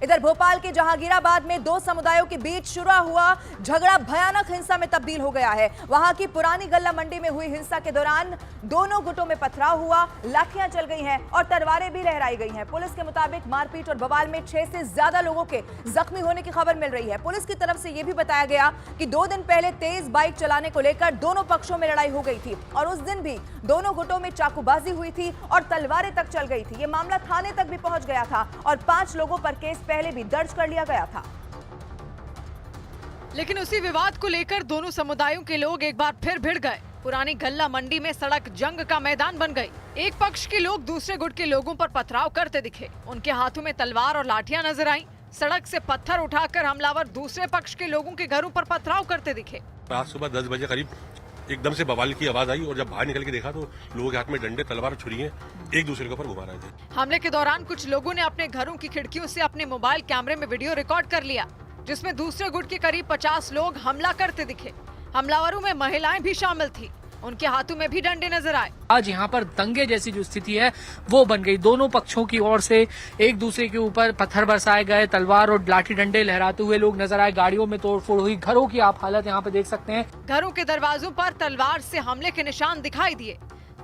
इधर भोपाल के जहांगीराबाद में दो समुदायों के बीच शुरू हुआ झगड़ा भयानक हिंसा में तब्दील हो गया है। वहां की पुरानी गल्ला मंडी में हुई हिंसा के दौरान दोनों गुटों में पथराव हुआ, लाठियां चल गई हैं और तलवारें भी लहराई गई हैं। पुलिस के मुताबिक मारपीट और बवाल में 6 से ज्यादा लोगों के जख्मी होने की खबर मिल रही है। पुलिस की तरफ से यह भी बताया गया कि 2 दिन पहले तेज बाइक चलाने को लेकर दोनों पक्षों में लड़ाई हो गई थी और उस दिन भी दोनों गुटों में चाकूबाजी हुई थी और तलवारें तक चल गई थी। यह मामला थाने तक भी पहुंच गया था और 5 लोगों पर केस पहले भी दर्ज कर लिया गया था। लेकिन उसी विवाद को लेकर दोनों समुदायों के लोग एक बार फिर भिड़ गए। पुरानी गल्ला मंडी में सड़क जंग का मैदान बन गई। एक पक्ष के लोग दूसरे गुट के लोगों पर पथराव करते दिखे। उनके हाथों में तलवार और लाठियां नजर आईं। सड़क से पत्थर उठाकर हमलावर दूसरे पक्ष के लोगों के घरों पर पथराव करते दिखे। आज सुबह 10 बजे करीब एकदम से बवाल की आवाज आई और जब बाहर निकल के देखा तो लोगों के हाथ में डंडे, तलवार, छुरियां एक दूसरे के ऊपर घुमा रहे थे। हमले के दौरान कुछ लोगों ने अपने घरों की खिड़कियों से अपने मोबाइल कैमरे में वीडियो रिकॉर्ड कर लिया, जिसमें दूसरे गुट के करीब 50 लोग हमला करते दिखे। हमलावरों में महिलाएं भी शामिल थी। उनके हाथों में भी डंडे नजर आए। आज यहाँ पर दंगे जैसी जो स्थिति है वो बन गई। दोनों पक्षों की ओर से एक दूसरे के ऊपर पत्थर बरसाए गए, तलवार और लाठी डंडे लहराते हुए लोग नजर आए। गाड़ियों में तोड़फोड़ हुई। घरों की आप हालत यहाँ पे देख सकते हैं। घरों के दरवाजों पर तलवार से हमले के निशान दिखाई दिए।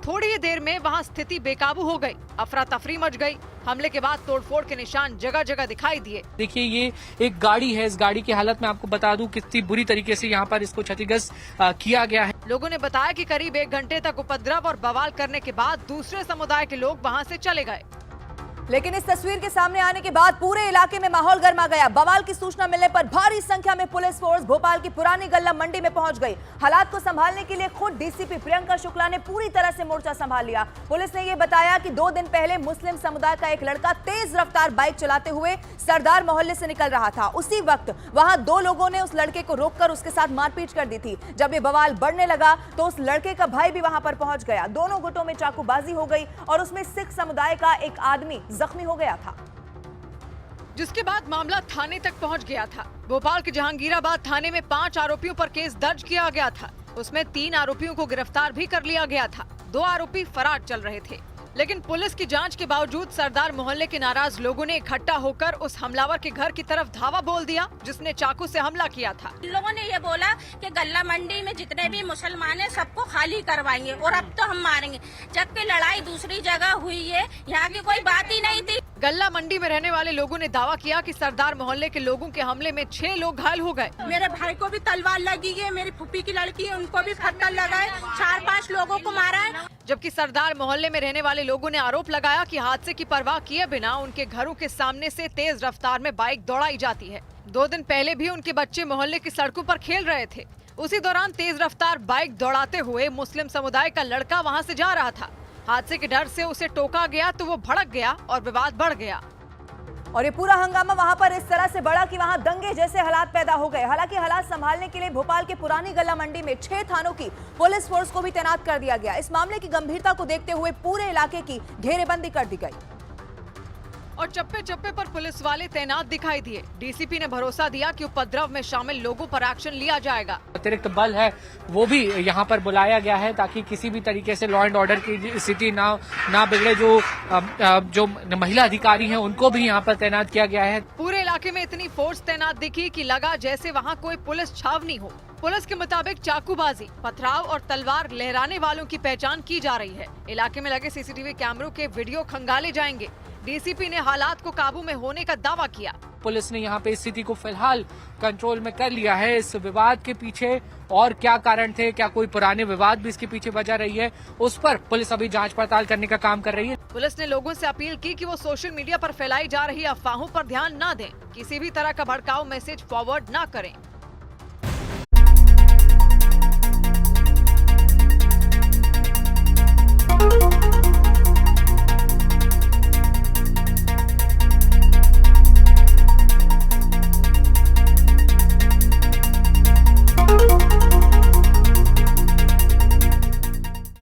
थोड़ी ही देर में वहां स्थिति बेकाबू हो गई। अफरा तफरी मच गई। हमले के बाद तोड़फोड़ के निशान जगह जगह दिखाई दिए। देखिए, ये एक गाड़ी है। इस गाड़ी की हालत में आपको बता दूं कितनी बुरी तरीके से यहाँ पर इसको क्षतिग्रस्त किया गया है। लोगों ने बताया कि करीब 1 घंटे तक उपद्रव और बवाल करने के बाद दूसरे समुदाय के लोग वहां से चले गए। लेकिन इस तस्वीर के सामने आने के बाद पूरे इलाके में माहौल गर्मा गया। बवाल की सूचना मिलने पर भारी संख्या में पुलिस फोर्स भोपाल की पुरानी गल्ला मंडी में पहुंच गई। हालात को संभालने के लिए खुद डीसीपी प्रियंका शुक्ला ने पूरी तरह से मोर्चा संभाल लिया। पुलिस ने यह बताया कि 2 दिन पहले मुस्लिम समुदाय का एक लड़का तेज रफ्तार बाइक चलाते हुए सरदार मोहल्ले से निकल रहा था। उसी वक्त वहां 2 लोगों ने उस लड़के को रोककर उसके साथ मारपीट कर दी थी। जब ये बवाल बढ़ने लगा तो उस लड़के का भाई भी वहां पर पहुंच गया। दोनों गुटों में चाकूबाजी हो गई और उसमें सिख समुदाय का एक आदमी जख्मी हो गया था, जिसके बाद मामला थाने तक पहुंच गया था। भोपाल के जहांगीराबाद थाने में 5 आरोपियों पर केस दर्ज किया गया था। उसमें 3 आरोपियों को गिरफ्तार भी कर लिया गया था। 2 आरोपी फरार चल रहे थे। लेकिन पुलिस की जांच के बावजूद सरदार मोहल्ले के नाराज लोगों ने इकट्ठा होकर उस हमलावर के घर की तरफ धावा बोल दिया, जिसने चाकू से हमला किया था। लोगों ने ये बोला कि गल्ला मंडी में जितने भी मुसलमान हैं सबको खाली करवाएंगे और अब तो हम मारेंगे, जबकि लड़ाई दूसरी जगह हुई है। यहाँ की कोई बात ही नहीं थी। गल्ला मंडी में रहने वाले लोगों ने दावा किया कि सरदार मोहल्ले के लोगों के हमले में 6 लोग घायल हो गए। मेरे भाई को भी तलवार लगी है, मेरी फूफी की लड़की है उनको भी पत्थर लगा है, 4-5 लोगों को मारा है। जबकि सरदार मोहल्ले में रहने वाले लोगों ने आरोप लगाया कि हादसे की परवाह किए बिना उनके घरों के सामने से तेज रफ्तार में बाइक दौड़ाई जाती है। 2 दिन पहले भी उनके बच्चे मोहल्ले की सड़कों पर खेल रहे थे। उसी दौरान तेज रफ्तार बाइक दौड़ाते हुए मुस्लिम समुदाय का लड़का वहां से जा रहा था। हादसे के डर से उसे टोका गया तो वो भड़क गया और विवाद बढ़ गया। और ये पूरा हंगामा वहां पर इस तरह से बढ़ा कि वहां दंगे जैसे हालात पैदा हो गए। हालांकि हालात संभालने के लिए भोपाल के पुरानी गल्ला मंडी में 6 थानों की पुलिस फोर्स को भी तैनात कर दिया गया। इस मामले की गंभीरता को देखते हुए पूरे इलाके की घेरेबंदी कर दी गई और चप्पे चप्पे पर पुलिस वाले तैनात दिखाई दिए। डीसीपी ने भरोसा दिया कि उपद्रव में शामिल लोगों पर एक्शन लिया जाएगा। अतिरिक्त बल है वो भी यहाँ पर बुलाया गया है ताकि किसी भी तरीके से लॉ एंड ऑर्डर की स्थिति ना बिगड़े। जो महिला अधिकारी हैं उनको भी यहाँ पर तैनात किया गया है। पूरे इलाके में इतनी फोर्स तैनात दिखी कि लगा जैसे वहाँ कोई पुलिस छावनी हो। पुलिस के मुताबिक चाकूबाजी, पथराव और तलवार लहराने वालों की पहचान की जा रही है। इलाके में लगे सीसीटीवी कैमरों के वीडियो खंगाले जाएंगे। डीसीपी ने हालात को काबू में होने का दावा किया। पुलिस ने यहाँ पे स्थिति को फिलहाल कंट्रोल में कर लिया है। इस विवाद के पीछे और क्या कारण थे, क्या कोई पुराने विवाद भी इसके पीछे वजह रही है, उस पर पुलिस अभी जांच पड़ताल करने का काम कर रही है। पुलिस ने लोगों से अपील की कि वो सोशल मीडिया पर फैलाई जा रही अफवाहों पर ध्यान न दें, किसी भी तरह का भड़काऊ मैसेज फॉरवर्ड न करें।